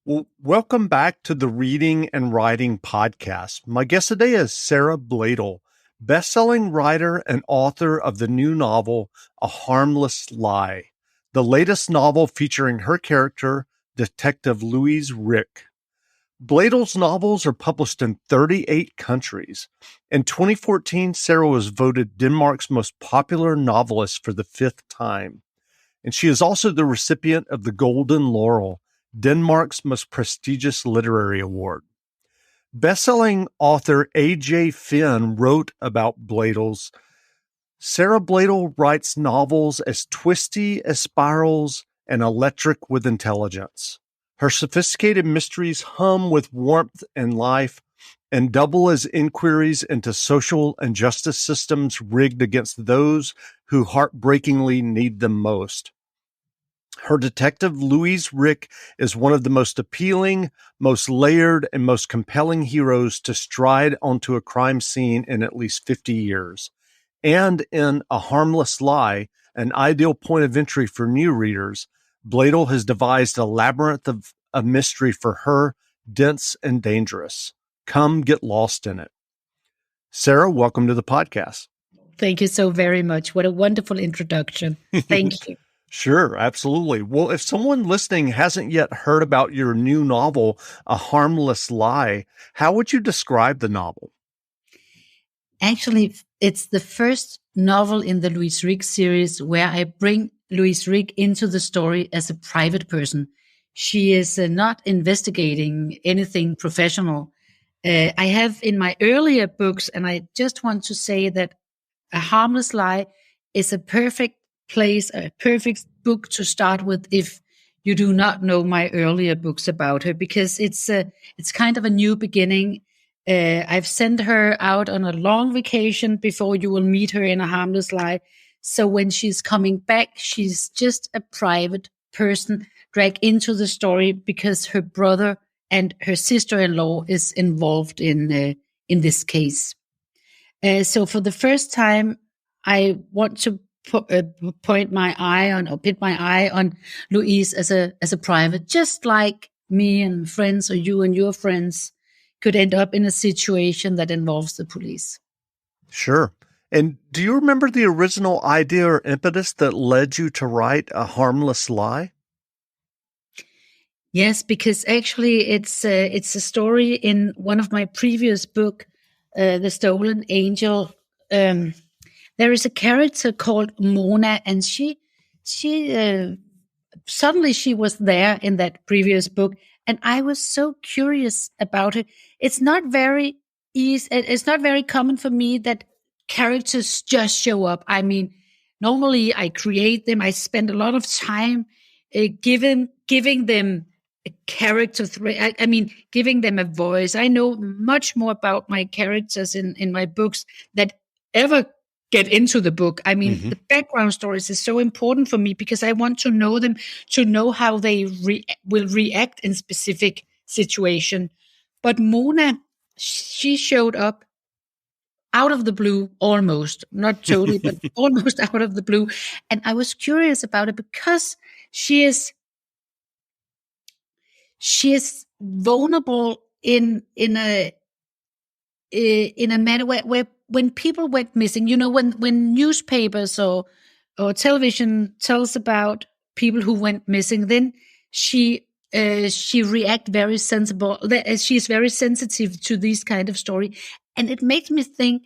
Well, welcome back to the Reading and Writing Podcast. My guest today is Sara Blaedel, best-selling writer and author of the new novel, A Harmless Lie, the latest novel featuring her character, Detective Louise Rick. Blaedel's novels are published in 38 countries. In 2014, Sara was voted Denmark's most popular novelist for the fifth time. And she is also the recipient of the Golden Laurel, Denmark's most prestigious literary award. Best-selling author A.J. Finn wrote about Blaedel's. Sara Blaedel writes novels as twisty as spirals and electric with intelligence. Her sophisticated mysteries hum with warmth and life and double as inquiries into social and justice systems rigged against those who heartbreakingly need them most. Her detective, Louise Rick, is one of the most appealing, most layered, and most compelling heroes to stride onto a crime scene in at least 50 years. And in A Harmless Lie, an ideal point of entry for new readers, Blaedel has devised a labyrinth of mystery for her, dense and dangerous. Come get lost in it. Sara, welcome to the podcast. Thank you so very much. What a wonderful introduction. Thank you. Sure, absolutely. Well, if someone listening hasn't yet heard about your new novel, A Harmless Lie, how would you describe the novel? Actually, it's the first novel in the Louise Rick series where I bring Louise Rick into the story as a private person. She is not investigating anything professional. I have in my earlier books, and I just want to say that A Harmless Lie is a perfect place, a perfect book to start with if you do not know my earlier books about her, because it's kind of a new beginning. I've sent her out on a long vacation before you will meet her in A Harmless Lie. So when she's coming back, she's just a private person dragged into the story because her brother and her sister-in-law is involved in this case. So for the first time, I want to put my eye on Louise as a private, just like me and friends, or you and your friends could end up in a situation that involves the police. Sure. And do you remember the original idea or impetus that led you to write A Harmless Lie? Yes, because actually it's a story in one of my previous book, The Stolen Angel. There is a character called Mona, and she suddenly she was there in that previous book, and I was so curious about it. It's not very easy. It's not very common for me that characters just show up. I mean, normally I create them. I spend a lot of time giving them a character. I mean, giving them a voice. I know much more about my characters in my books that ever get into the book. I mean, the background stories is so important for me because I want to know them, to know how they will react in specific situation. But Mona, she showed up out of the blue, almost, not totally, but almost out of the blue. And I was curious about it because she is vulnerable in a manner where when people went missing, you know, when newspapers or television tells about people who went missing, then she react very sensible. She's very sensitive to these kind of story, and it makes me think,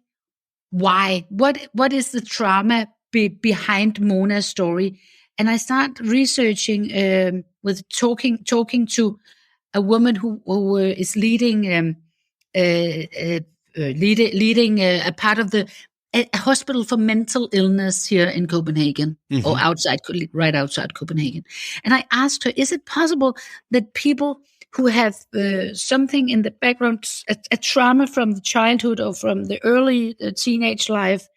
why? What is the trauma behind Mona's story? And I start researching with talking to a woman who is leading a part of a hospital for mental illness here in Copenhagen, or right outside Copenhagen. And I asked her, is it possible that people who have something in the background, a trauma from the childhood or from the early teenage life,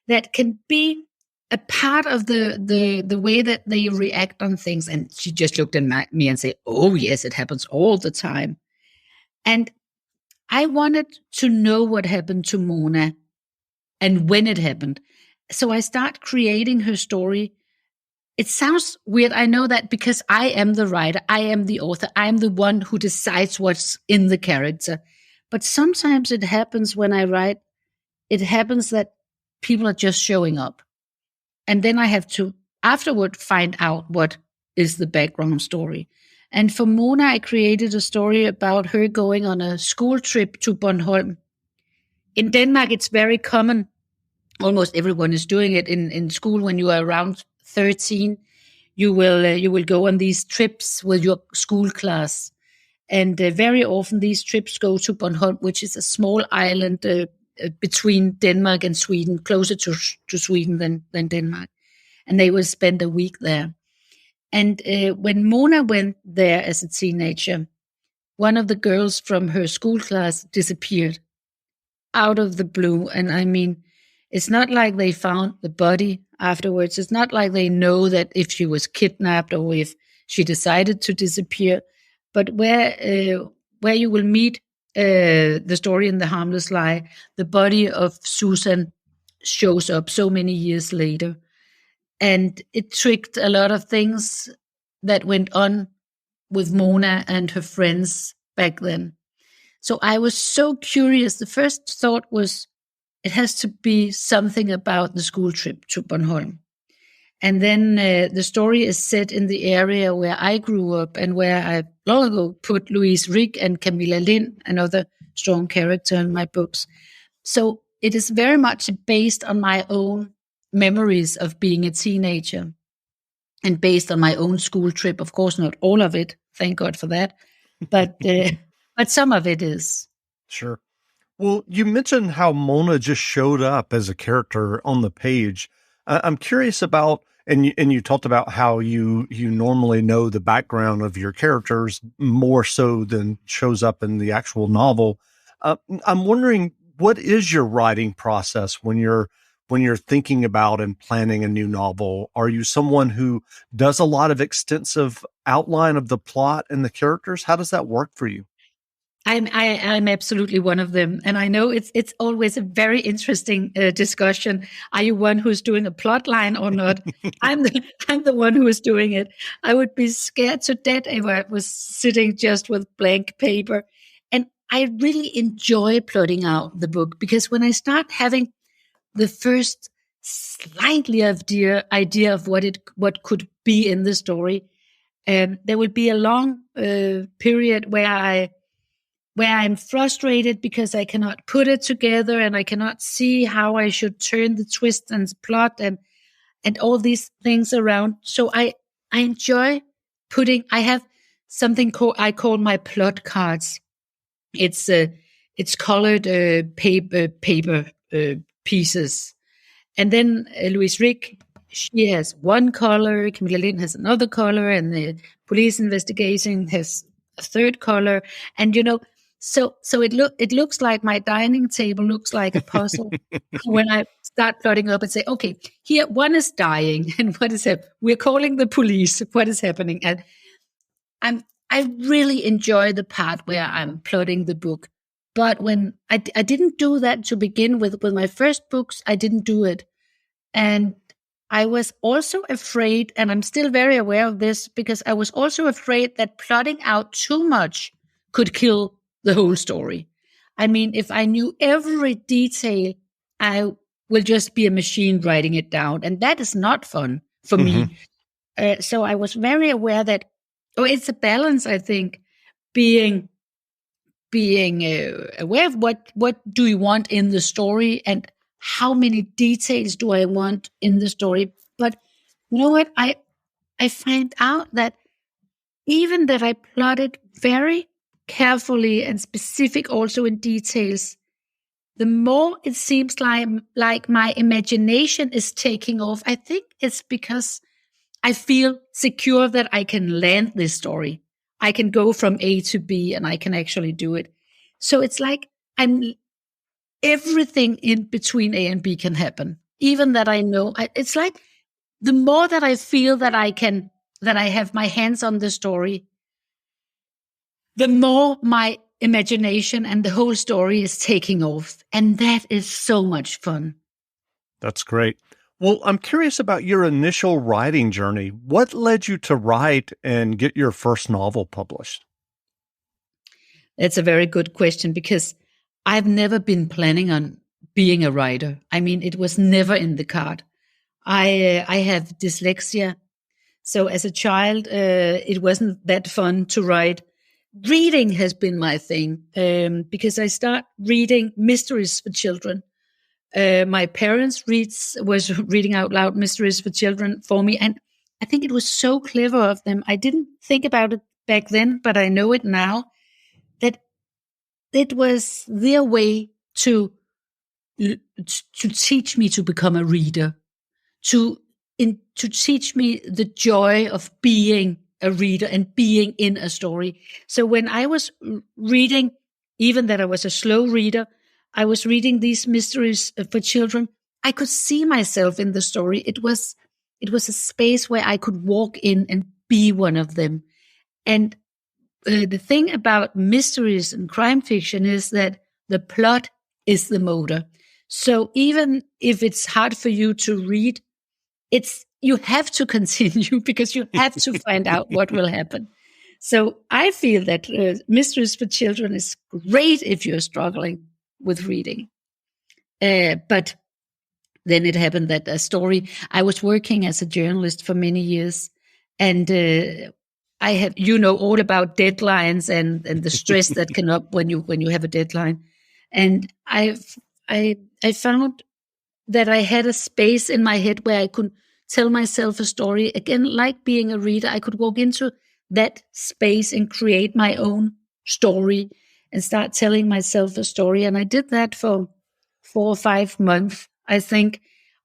that can be a part of the way that they react on things? And she just looked at me and said, oh yes, it happens all the time. And I wanted to know what happened to Mona and when it happened. So I start creating her story it sounds weird. I know that because I am the writer, I am the author, I am the one who decides what's in the character. But sometimes it happens when I write, it happens that people are just showing up. And then I have to afterward find out what is the background story. And for Mona, I created a story about her going on a school trip to Bornholm. In Denmark, it's very common. Almost everyone is doing it in school when you are around 13. You will go on these trips with your school class. And very often these trips go to Bornholm, which is a small island between Denmark and Sweden, closer to Sweden than Denmark. And they will spend a week there. And when Mona went there as a teenager, one of the girls from her school class disappeared out of the blue. And I mean, it's not like they found the body afterwards. It's not like they know that if she was kidnapped or if she decided to disappear. But where you will meet the story in The Harmless Lie, the body of Susan shows up so many years later. And it tricked a lot of things that went on with Mona and her friends back then. So I was so curious. The first thought was, it has to be something about the school trip to Bornholm. And then the story is set in the area where I grew up and where I long ago put Louise Rick and Camilla Lind, another strong character in my books. So it is very much based on my own memories of being a teenager and based on my own school trip. Of course, not all of it. Thank God for that. But some of it is. Sure. Well, you mentioned how Mona just showed up as a character on the page. I'm curious about, and you talked about how you normally know the background of your characters more so than shows up in the actual novel. I'm wondering, what is your writing process when you're thinking about and planning a new novel? Are you someone who does a lot of extensive outline of the plot and the characters? How does that work for you? I'm absolutely one of them, and I know it's always a very interesting discussion. Are you one who's doing a plot line or not? I'm the one who is doing it. I would be scared to death if I was sitting just with blank paper, and I really enjoy plotting out the book because when I start having the first slightly idea of what could be in the story, there will be a long period where I'm frustrated because I cannot put it together and I cannot see how I should turn the twist and plot and all these things around. So I enjoy I have something I call my plot cards. It's colored paper pieces. And then Louise Rick, she has one color, Camilla Lind has another color, and the police investigation has a third color. And so it looks like my dining table looks like a puzzle when I start plotting up and say, okay, here one is dying, and what is happening? We're calling the police. What is happening? And I really enjoy the part where I'm plotting the book. But when I didn't do that to begin with my first books, I didn't do it. And I was also afraid, and I'm still very aware of this, because I was also afraid that plotting out too much could kill the whole story. I mean, if I knew every detail, I will just be a machine writing it down. And that is not fun for me. So I was very aware that, it's a balance, I think, being aware of what do you want in the story and how many details do I want in the story. But you know what? I find out that even that I plotted very carefully and specific also in details, the more it seems like my imagination is taking off. I think it's because I feel secure that I can land this story. I can go from A to B and I can actually do it. So it's like everything in between A and B can happen. Even that I know, it's like the more that I feel that I have my hands on the story, the more my imagination and the whole story is taking off. And that is so much fun. That's great. Well, I'm curious about your initial writing journey. What led you to write and get your first novel published? That's a very good question because I've never been planning on being a writer. I mean, it was never in the card. I have dyslexia, so as a child, it wasn't that fun to write. Reading has been my thing because I start reading mysteries for children. My parents was reading out loud mysteries for children for me, and I think it was so clever of them. I didn't think about it back then, but I know it now that it was their way to teach me to become a reader, to to teach me the joy of being a reader and being in a story. So when I was reading, even that I was a slow reader, I was reading these mysteries for children. I could see myself in the story. It was a space where I could walk in and be one of them. And the thing about mysteries and crime fiction is that the plot is the motor. So even if it's hard for you to read, you have to continue because you have to find out what will happen. So I feel that mysteries for children is great if you're struggling with reading. But then it happened that a story. I was working as a journalist for many years, and I have all about deadlines and the stress that can up when you have a deadline. And I found that I had a space in my head where I could tell myself a story. Again, like being a reader, I could walk into that space and create my own story and start telling myself a story. And I did that for 4 or 5 months, I think,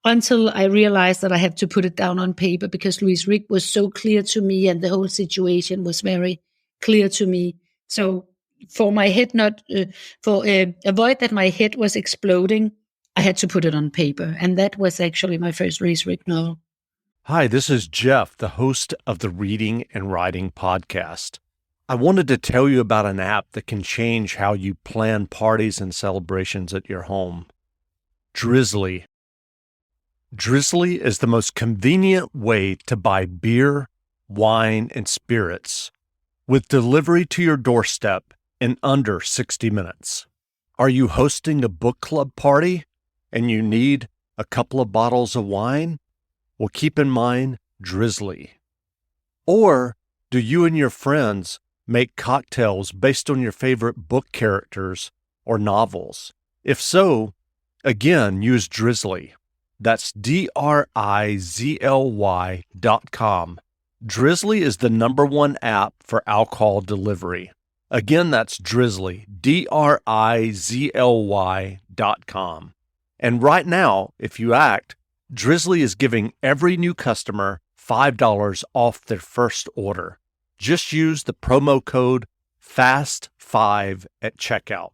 until I realized that I had to put it down on paper because Louise Rick was so clear to me and the whole situation was very clear to me. So for my head avoid that my head was exploding, I had to put it on paper. And that was actually my first Louise Rick novel. Hi, this is Jeff, the host of the Reading and Writing Podcast. I wanted to tell you about an app that can change how you plan parties and celebrations at your home. Drizzly. Drizzly is the most convenient way to buy beer, wine, and spirits with delivery to your doorstep in under 60 minutes. Are you hosting a book club party and you need a couple of bottles of wine? Well, keep in mind Drizzly. Or do you and your friends make cocktails based on your favorite book characters or novels? If so, again, use Drizzly. That's DRIZLY.com. Drizzly is the #1 app for alcohol delivery. Again, that's Drizzly, DRIZLY.com. And right now, if you act, Drizzly is giving every new customer $5 off their first order. Just use the promo code FAST5 at checkout.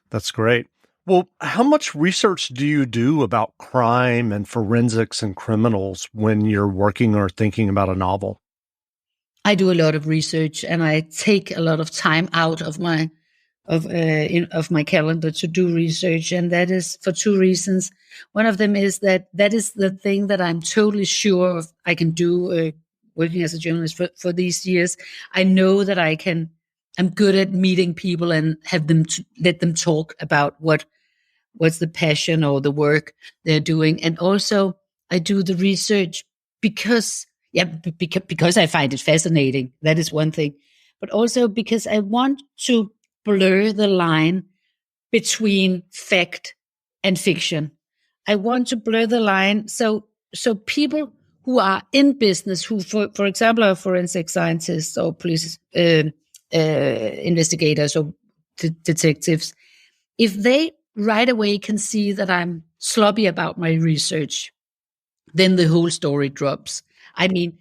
That's great. Well, how much research do you do about crime and forensics and criminals when you're working or thinking about a novel? I do a lot of research and I take a lot of time out of my calendar to do research, and that is for two reasons. One of them is that is the thing that I'm totally sure of I can do working as a journalist for these years. I know that I'm good at meeting people and have them let them talk about what's the passion or the work they're doing. And also I do the research because I find it fascinating. That is one thing, but also because I want to blur the line between fact and fiction. I want to blur the line so people who are in business, who, for example, are forensic scientists or police investigators or detectives, if they right away can see that I'm sloppy about my research, then the whole story drops. I mean,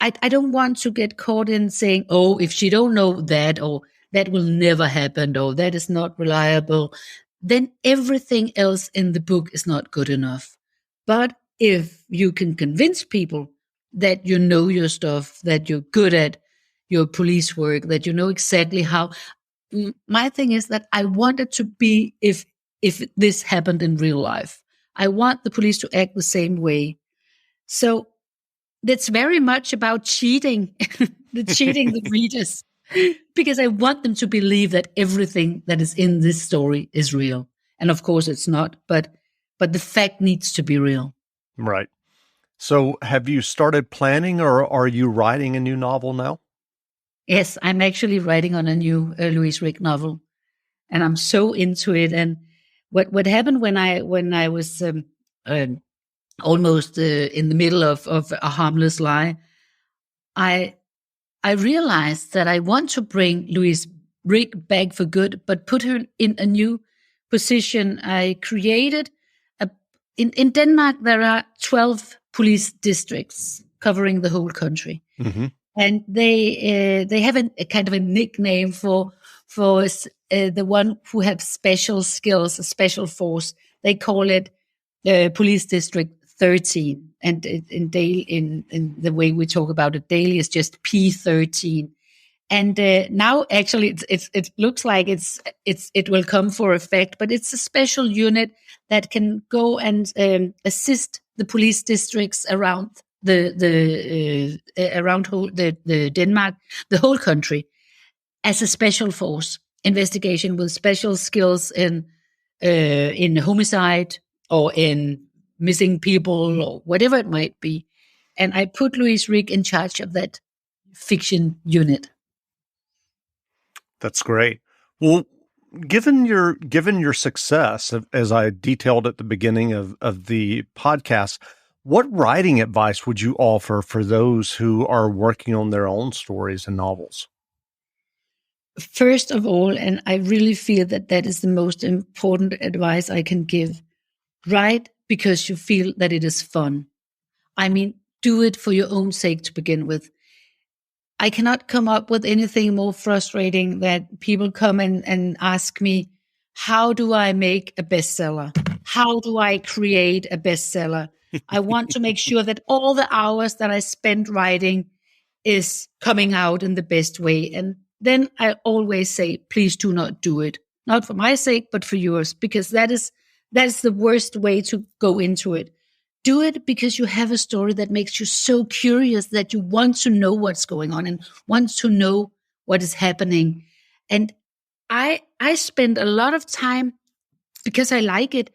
I don't want to get caught in saying, oh, if she don't know that, or that will never happen, or that is not reliable, then everything else in the book is not good enough. But if you can convince people that you know your stuff, that you're good at your police work, that you know exactly how. My thing is that I want it to be if this happened in real life. I want the police to act the same way So that's very much about cheating, cheating the readers, because I want them to believe that everything that is in this story is real. And of course it's not, but the fact needs to be real. Right. So have you started planning, or are you writing a new novel now? Yes, I'm actually writing on a new Louise Rick novel, and I'm so into it. And what happened when I was uh, almost in the middle of A Harmless Lie, I realized that I want to bring Louise Rick back for good, but put her in a new position. I created in Denmark there are 12 police districts covering the whole country. Mm-hmm. And they have a kind of a nickname for the one who have special skills, a special force. They call it Police District 13, and in the way we talk about it daily is just P13. And now actually it looks like it will come for effect, but it's a special unit that can go and assist the police districts around the Denmark, the whole country, as a special force investigation with special skills in homicide or in missing people or whatever it might be. And I put Louise Rick in charge of that fiction unit. That's great. Well, given your success, as I detailed at the beginning of the podcast, what writing advice would you offer for those who are working on their own stories and novels? First of all, and I really feel that is the most important advice I can give, write because you feel that it is fun. I mean, do it for your own sake to begin with. I cannot come up with anything more frustrating that people come and ask me, how do I make a bestseller? How do I create a bestseller? I want to make sure that all the hours that I spend writing is coming out in the best way. And then I always say, please do not do it. Not for my sake, but for yours, because that is the worst way to go into it. Do it because you have a story that makes you so curious that you want to know what's going on and want to know what is happening. And I spend a lot of time, because I like it,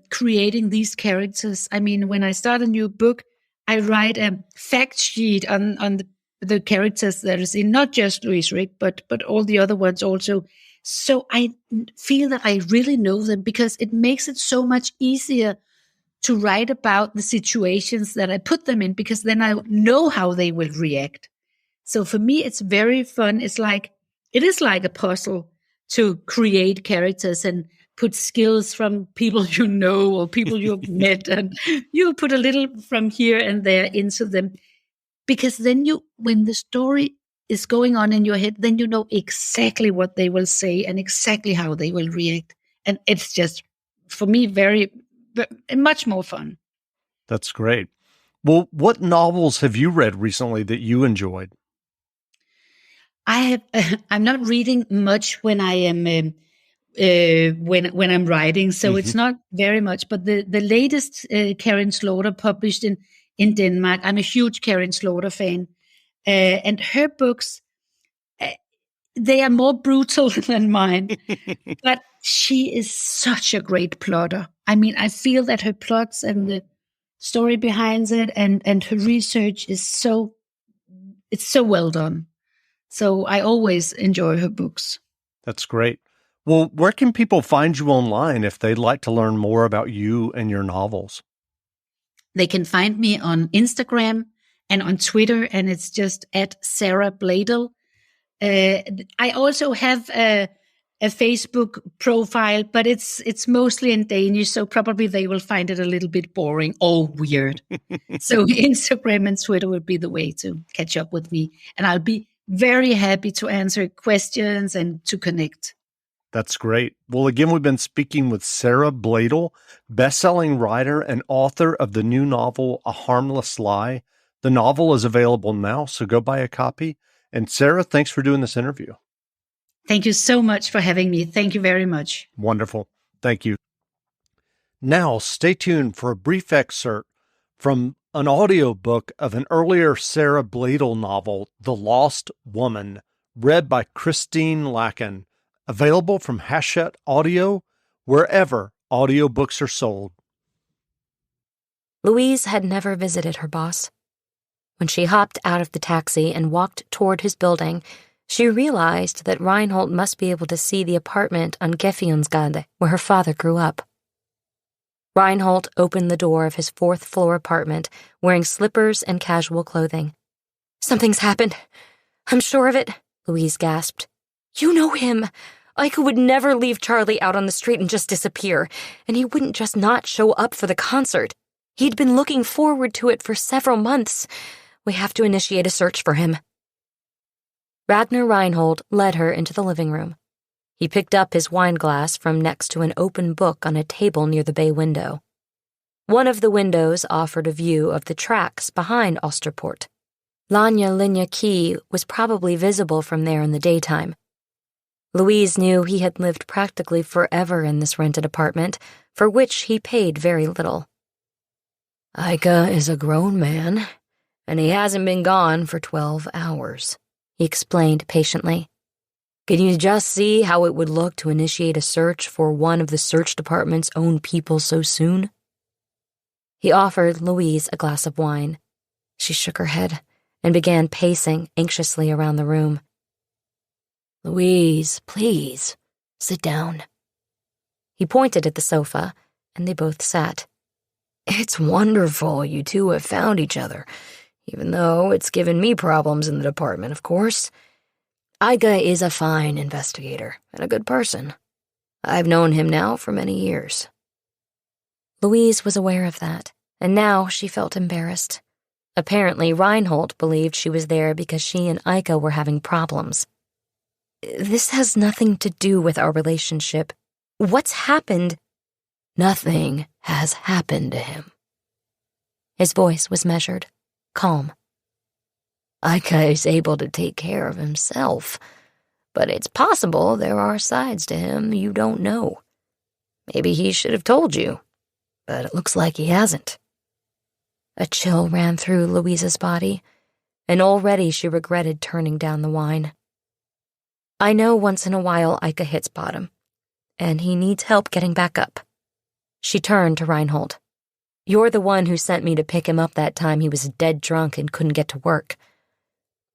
creating these characters. I mean, when I start a new book, I write a fact sheet on the characters that is in, not just Louise Rick, but all the other ones also. So I feel that I really know them, because it makes it so much easier to write about the situations that I put them in, because then I know how they will react. So for me, it's very fun. It is like a puzzle to create characters and put skills from people you know or people you've met, and you put a little from here and there into them. Because then when the story is going on in your head, then you know exactly what they will say and exactly how they will react. And it's just, for me, much more fun. That's great. Well, what novels have you read recently that you enjoyed? I'm not reading much when I am when I'm writing, so it's not very much. But the latest Karen Slaughter published in Denmark, I'm a huge Karen Slaughter fan, and her books, they are more brutal than mine. But she is such a great plotter. I mean, I feel that her plots and the story behind it and her research is so well done. So I always enjoy her books. That's great. Well, where can people find you online if they'd like to learn more about you and your novels? They can find me on Instagram and on Twitter, and it's just at Sara Blaedel. I also have a Facebook profile, but it's mostly in Danish, so probably they will find it a little bit boring or weird. So Instagram and Twitter would be the way to catch up with me, and I'll be very happy to answer questions and to connect. That's great. Well, again, we've been speaking with Sara Blaedel, best-selling writer and author of the new novel, A Harmless Lie. The novel is available now, so go buy a copy. And Sara, thanks for doing this interview. Thank you so much for having me. Thank you very much. Wonderful. Thank you. Now, stay tuned for a brief excerpt from an audiobook of an earlier Sara Blaedel novel, The Lost Woman, read by Christine Lacken, available from Hachette Audio, wherever audiobooks are sold. Louise had never visited her boss. When she hopped out of the taxi and walked toward his building, she realized that Reinhold must be able to see the apartment on Geffionsgade, where her father grew up. Reinhold opened the door of his fourth-floor apartment, wearing slippers and casual clothing. "Something's happened. I'm sure of it," Louise gasped. "You know him. Ike would never leave Charlie out on the street and just disappear, and he wouldn't just not show up for the concert. He'd been looking forward to it for several months. We have to initiate a search for him." Ragnar Reinhold led her into the living room. He picked up his wine glass from next to an open book on a table near the bay window. One of the windows offered a view of the tracks behind Osterpoort. Lanya Linja Quay was probably visible from there in the daytime. Louise knew he had lived practically forever in this rented apartment, for which he paid very little. "Ike is a grown man, and he hasn't been gone for 12 hours, he explained patiently. "Can you just see how it would look to initiate a search for one of the search department's own people so soon?" He offered Louise a glass of wine. She shook her head and began pacing anxiously around the room. "Louise, please, sit down." He pointed at the sofa, and they both sat. "It's wonderful you two have found each other, even though it's given me problems in the department, of course. Ike is a fine investigator and a good person. I've known him now for many years." Louise was aware of that, and now she felt embarrassed. Apparently, Reinhold believed she was there because she and Ike were having problems. "This has nothing to do with our relationship. What's happened?" "Nothing has happened to him." His voice was measured, calm. "Ike is able to take care of himself, but it's possible there are sides to him you don't know. Maybe he should have told you, but it looks like he hasn't." A chill ran through Louise's body, and already she regretted turning down the wine. "I know once in a while Ike hits bottom, and he needs help getting back up." She turned to Reinhold. "You're the one who sent me to pick him up that time he was dead drunk and couldn't get to work.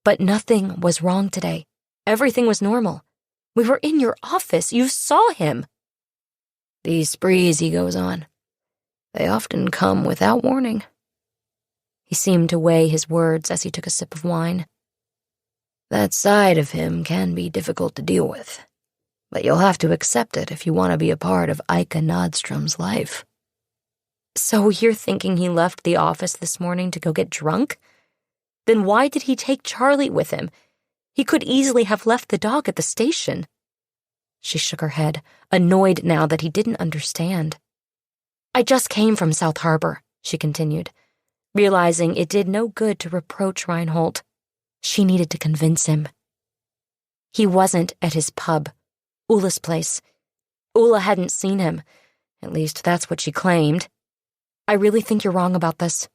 But nothing was wrong today. Everything was normal. We were in your office. You saw him." "These sprees he goes on, they often come without warning." He seemed to weigh his words as he took a sip of wine. "That side of him can be difficult to deal with, but you'll have to accept it if you want to be a part of Ike Nordstrom's life." "So you're thinking he left the office this morning to go get drunk? Then why did he take Charlie with him? He could easily have left the dog at the station." She shook her head, annoyed now that he didn't understand. "I just came from South Harbor," she continued, realizing it did no good to reproach Reinhold. She needed to convince him. He wasn't at his pub, Ulla's place. Ulla hadn't seen him. At least that's what she claimed. "I really think you're wrong about this."